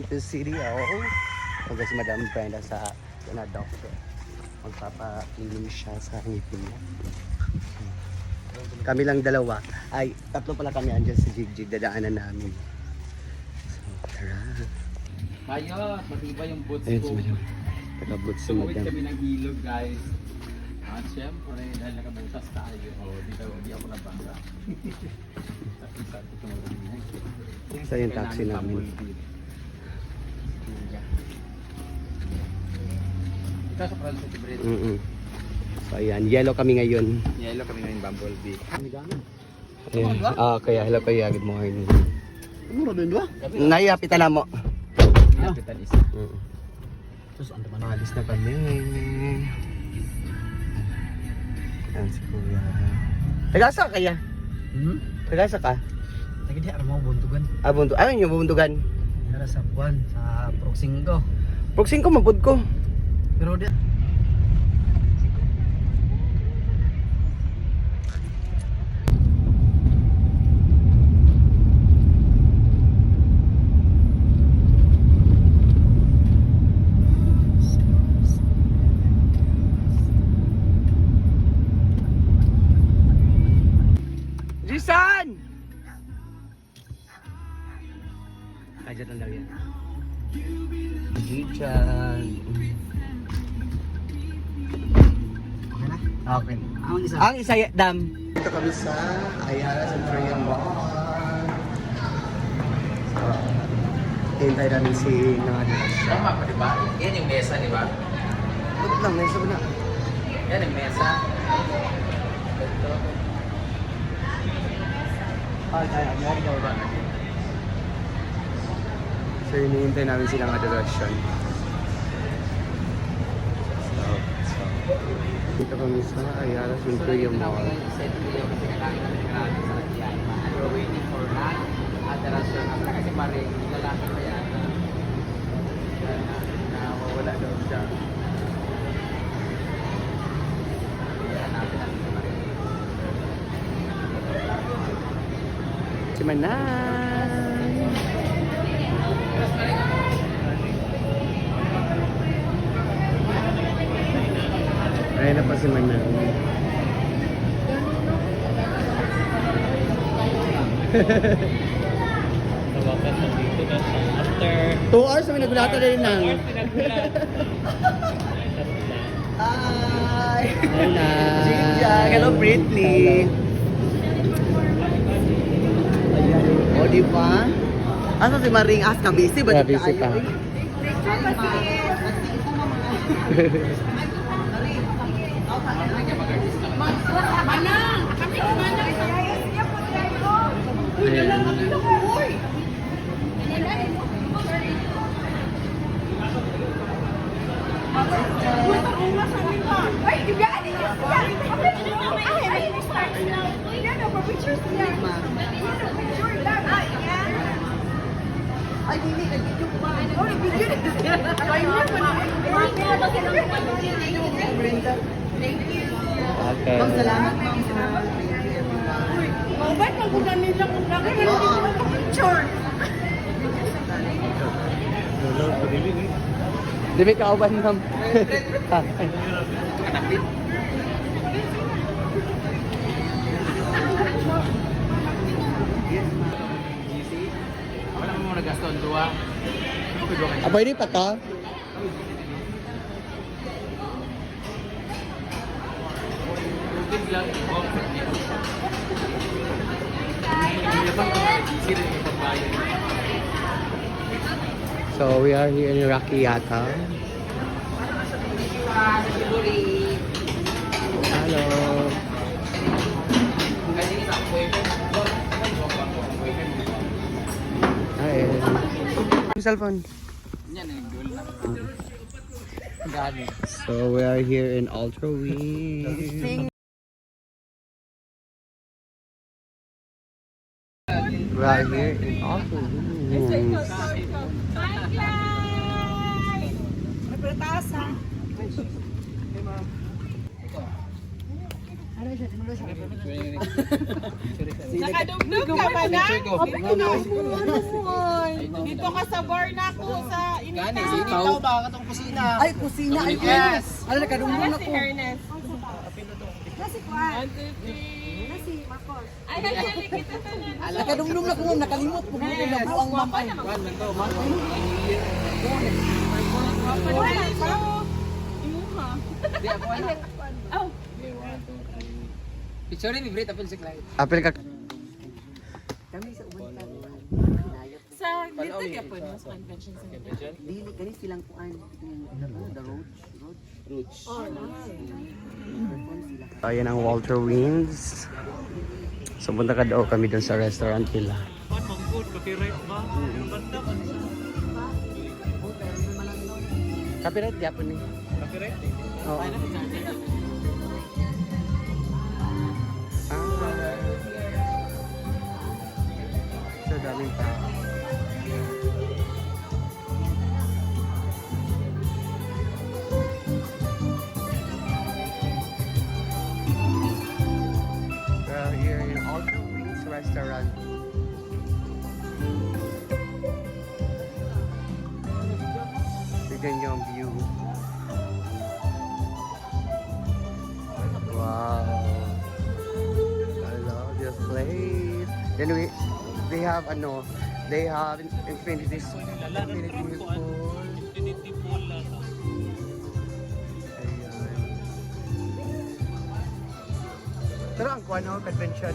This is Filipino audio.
to City Hall. Huwag si Madam Brenda sa doctor. Magpapalinis siya sa ngipin niya. Kami lang dalawa. Ay, tatlo pala kami andyan sa Jigjig. Dadaanan namin. So, tara. Kaya, matibay yung boots Ayun ko. si Madam. Taga-boots si Tumuwid Madam. kami ng ilog, guys. At syempre, dahil nakabutas tayo, di ako nabangga. Isa yung taxi namin. Ito sa Francis Bread. So ayan, yellow kami ngayon. Yellow kami ngayon, Bumblebee. Ayan. Kaya hello kaya, good morning. Ano rin ba? Naiapitan na mo. Kapitan isa. Terus ang teman. Alis na kami. Ayan si Kuya. Tagasa kaya? Tagasa ka? Lagi di mau buntugan. Buntu. Ano yung buntugan? Ada sa Puan, sa Proxing ko. Proxing ko, mabud ko. Pero dia Jisan! Ayan lang daw yan. Jisan. Okay. ang isa. Ang isa dam. Dito kami sa Ayala Centurion Mall. So, hintay namin si Nadia. Tama pa, di ba? Yan yung mesa, di ba? Bakit lang? Nasa ba na? Yan yung mesa. Ito. Meron daw ba? So, hinihintay namin silang adoration. Dito kami sa Ayala Centurion Mall. We're waiting for that. Adoration. Kasi pare, lalaki pa yan. Wala daw siya. Si Manay! Ayan na pa si Manay. Nawakas na dito na siya. After 2 hours kami nagulata rin nang. pinagbulat. Hi! Hello. Jigjag! Hello, Britney! O, di ba? Asa si Maring Aska? Busy ba? Busy pa. Ay, hindi. Nag-video ko ba? Okay. Salamat, ma'am. Mabait na kung nila kung laki hindi ko mag-picture. Di ba kauban, ma'am? Wala mo muna gasto ang duwa. Pwede pa ka? Lang. So we are here in Rakiata. Hello. Hi. Cellphone. Yan, nag-duel na. Gani. So we are here in Ultra Wings. We are here in Ultra Wings. Nakadugdug ka ba na? Dito ka sa bar na ako sa Gani, Inita. sitaw. ba katong kusina? Ay, kusina. Ay, Yes. Ano, nakadungdong Wala ako. si Ernest. Nasi kuan. 1, 2, 3. Nasi Marcos. Ay, hali kita tanan. Nakadungdong na ko, nakalimot ko. Nabuang Guwapa mamay. naman. Kuan lang to, man. Guwapa naman siya. Imuha. Di ako ano. Oh. Okay, 1, 2, 3. Picture ni Brit apil si Clyde. Apil ka. Kami sa uban ka. Sa dito gyapon mo sa convention center. Dili kani silang kuan. The road. Roots. Oh, nice. Ayan ang Walter Wins. So punta ka daw kami dun sa restaurant nila. Manggod, copyright ba? Banda man. Copyright yapon eh. Copyright Oo. So daming tao. We're here in Ultra Wings Restaurant. Tignan niyo ang view. Wow. I love this place. Then they have infinity pool. Infinity pool lang. Ayan. Pero ang kuwan convention